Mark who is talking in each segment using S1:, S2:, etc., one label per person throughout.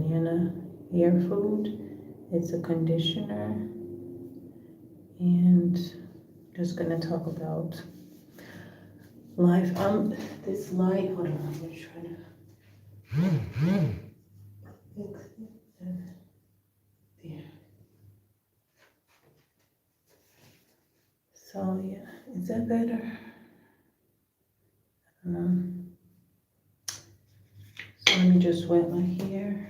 S1: Banana Hair Food. It's a conditioner, and just gonna talk about life. This light, hold on, I'm gonna try to fix it. There. So yeah, is that better? I don't know. So let me just wet my hair.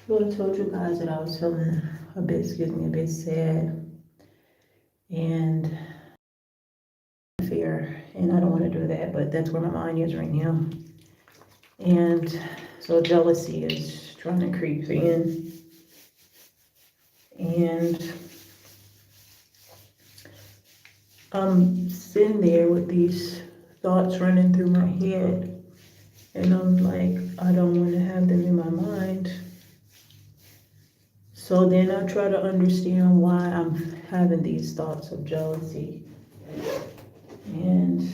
S1: So I told you guys that I was feeling a bit sad and fear, and I don't want to do that, but that's where my mind is right now. And so jealousy is trying to creep in, and I'm sitting there with these thoughts running through my head, and I'm like, I don't want to have them in my mind. So then I try to understand why I'm having these thoughts of jealousy. And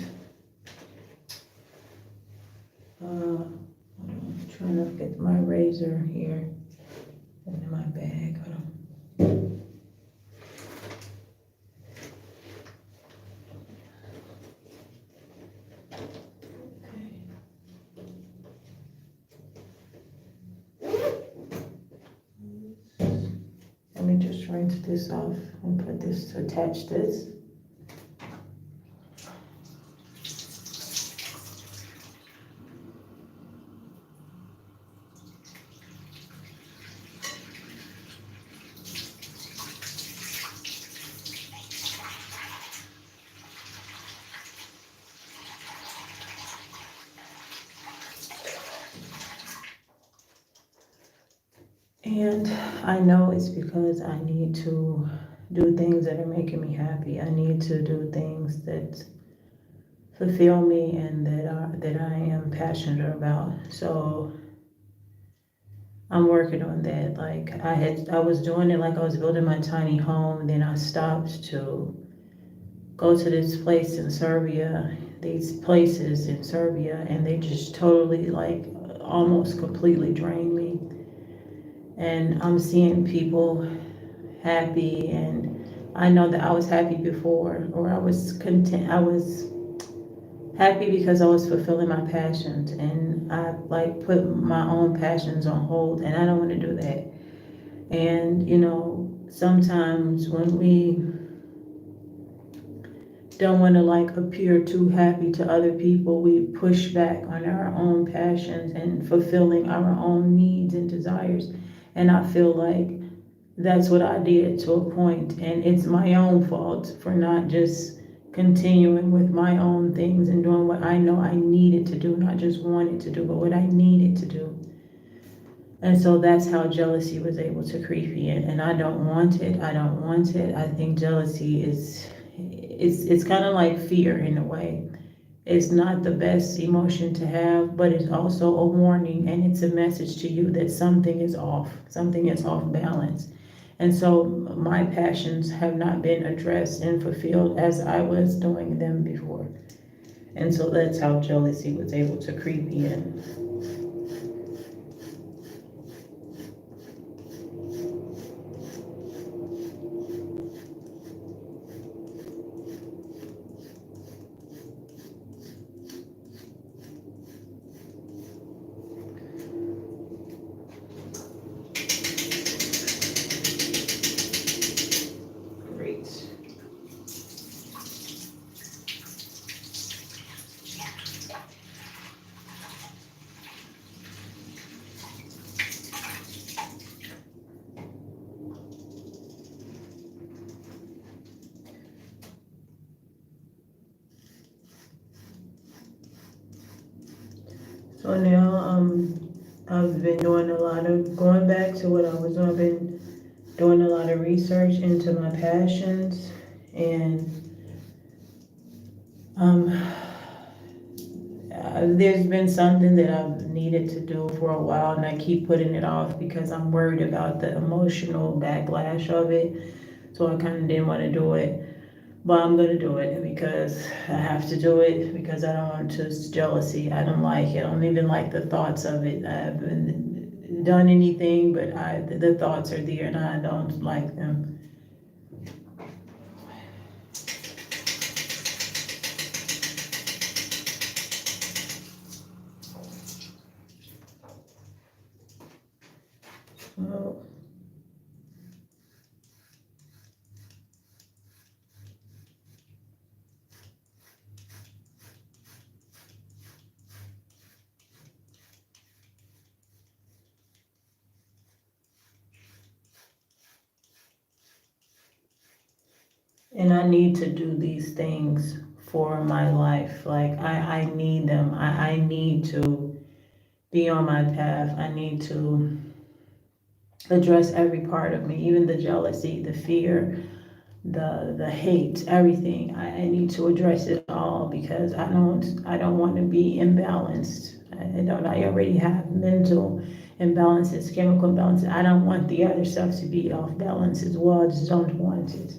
S1: I'm trying to get my razor here in my bag. Hold on. Let me just rinse this off and put this to attach this. And I know it's because I need to do things that are making me happy. I need to do things that fulfill me and that I am passionate about. So I'm working on that. Like I was doing it like I was building my tiny home, then I stopped to go to this place in Serbia, these places in Serbia, and they just totally like almost completely drained me. And I'm seeing people happy, and I know that I was happy before, or I was content. I was happy because I was fulfilling my passions, and I like put my own passions on hold, and I don't want to do that. And sometimes when we don't want to like appear too happy to other people, we push back on our own passions and fulfilling our own needs and desires. And I feel like that's what I did to a point, and it's my own fault for not just continuing with my own things and doing what I know I needed to do, not just wanted to do, but what I needed to do. And so that's how jealousy was able to creep in, and I don't want it. I don't want it. I think jealousy is it's kind of like fear in a way. It's not the best emotion to have, but it's also a warning, and it's a message to you that something is off balance. And so my passions have not been addressed and fulfilled as I was doing them before. And so that's how jealousy was able to creep in. Great. So now I've been doing a lot of going back to what I was doing. I've been doing a lot of research into my passions, and there's been something that I've needed to do for a while, and I keep putting it off because I'm worried about the emotional backlash of it. So I kind of didn't want to do it. But I'm gonna do it because I have to do it because I don't want to, it's jealousy. I don't like it. I don't even like the thoughts of it. I haven't done anything, but the thoughts are there and I don't like them. So, and I need to do these things for my life. Like I need them. I need to be on my path. I need to address every part of me, even the jealousy, the fear, the hate, everything. I need to address it all because I don't want to be imbalanced. I already have mental imbalances, chemical imbalances. I don't want the other stuff to be off balance as well. I just don't want it.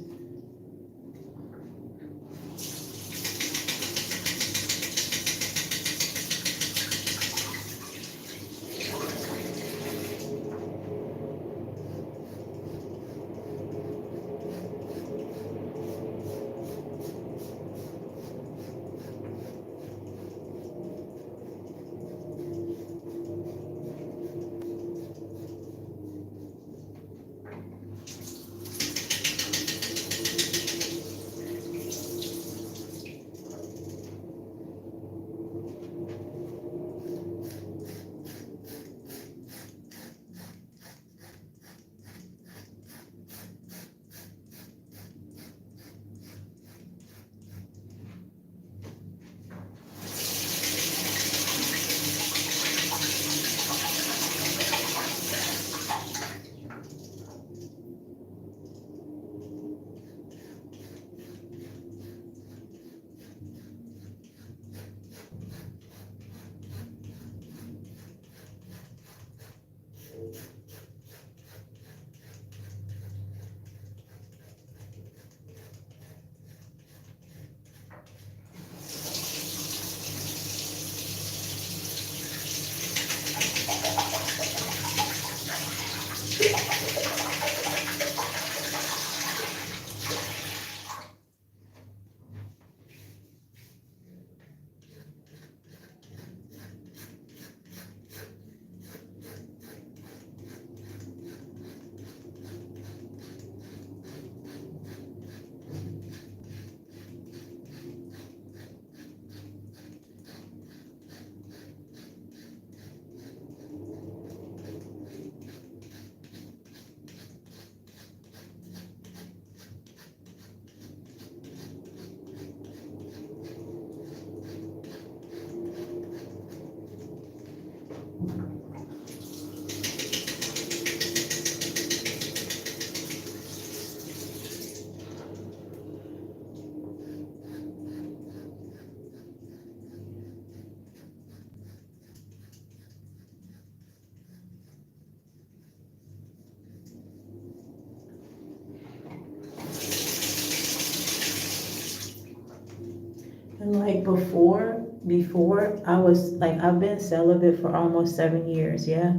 S1: And like before I was like, I've been celibate for almost 7 years, yeah?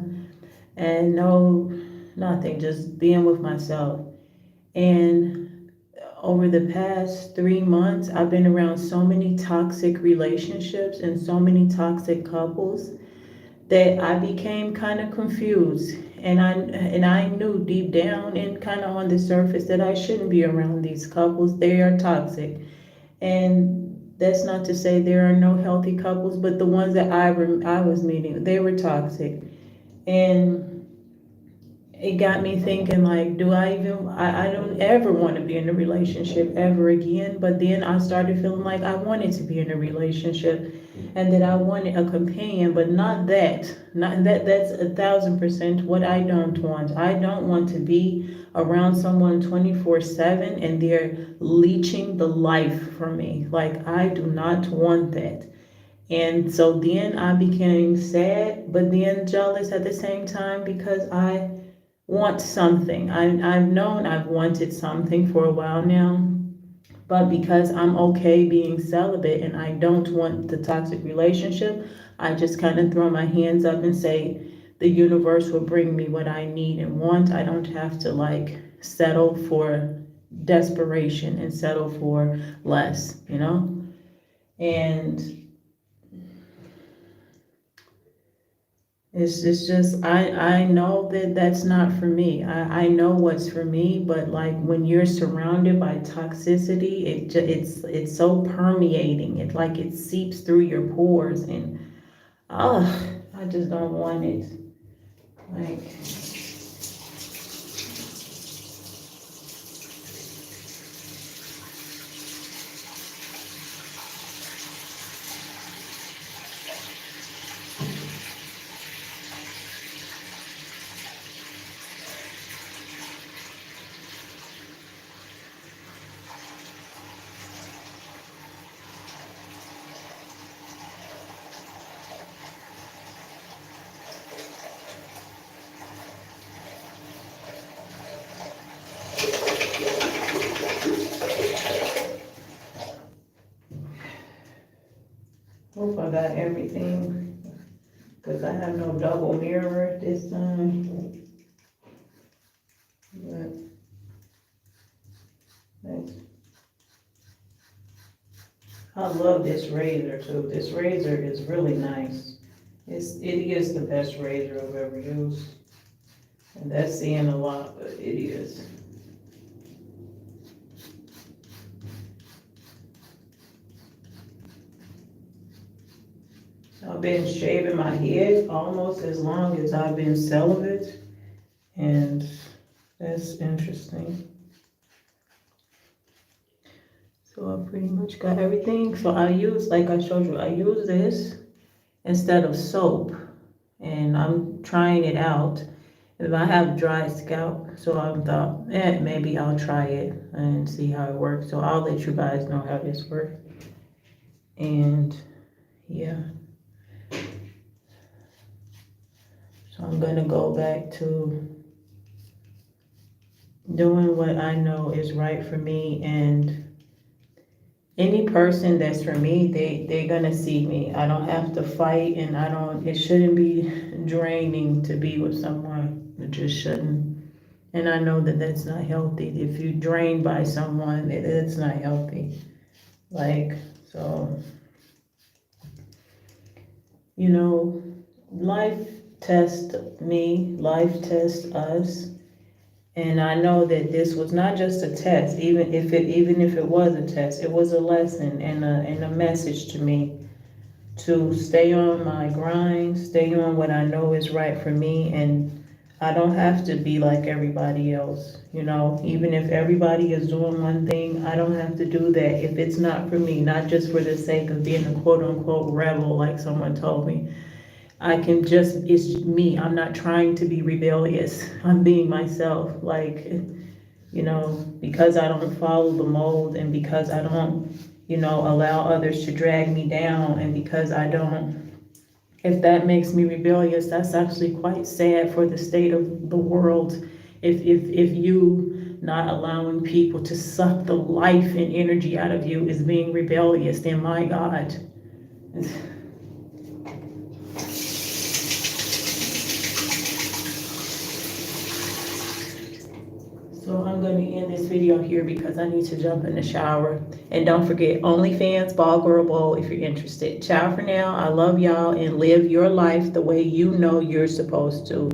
S1: And no, nothing, just being with myself. And over the past 3 months, I've been around so many toxic relationships and so many toxic couples that I became kind of confused. And I knew deep down and kind of on the surface that I shouldn't be around these couples. They are toxic. And that's not to say there are no healthy couples, but the ones that I was meeting, they were toxic. And it got me thinking, like, I don't ever want to be in a relationship ever again. But then I started feeling like I wanted to be in a relationship and that I wanted a companion, but not that, that's 1,000% what I don't want. I don't want to be around someone 24/7 and they're leeching the life from me. Like, I do not want that. And so then I became sad, but then jealous at the same time because I want something. I've known I've wanted something for a while now, but because I'm okay being celibate and I don't want the toxic relationship, I just kind of throw my hands up and say, the universe will bring me what I need and want. I don't have to like settle for desperation and settle for less, you know? And it's just I know that that's not for me. I know what's for me, but like when you're surrounded by toxicity, it's so permeating. It like it seeps through your pores, and oh, I just don't want it. Like, hope I got everything because I have no double mirror this time. But that's I love this razor too. This razor is really nice. It is the best razor I've ever used. And that's saying a lot, but it is. I've been shaving my head almost as long as I've been celibate, and that's interesting. So I pretty much got everything. So I use, like I showed you, I use this instead of soap, and I'm trying it out. If I have dry scalp, so I thought, maybe I'll try it and see how it works. So I'll let you guys know how this works. And yeah, so I'm gonna go back to doing what I know is right for me, and any person that's for me, they're gonna see me. I don't have to fight, and it shouldn't be draining to be with someone. It just shouldn't. And I know that that's not healthy. If you drain by someone, it's not healthy. Like, so, you know, life tests me, life tests us. And I know that this was not just a test, even if it was a test, it was a lesson and a message to me to stay on my grind, stay on what I know is right for me, and I don't have to be like everybody else. You know, even if everybody is doing one thing, I don't have to do that if it's not for me, not just for the sake of being a quote unquote rebel, like someone told me. I can just, it's me. I'm not trying to be rebellious. I'm being myself. Like, you know, because I don't follow the mold, and because I don't, allow others to drag me down, and because I don't, if that makes me rebellious, that's actually quite sad for the state of the world. If you not allowing people to suck the life and energy out of you is being rebellious, then my God. So I'm going to end this video here because I need to jump in the shower. And don't forget, OnlyFans, Ball Girl Bowl, if you're interested. Ciao for now. I love y'all, and live your life the way you know you're supposed to.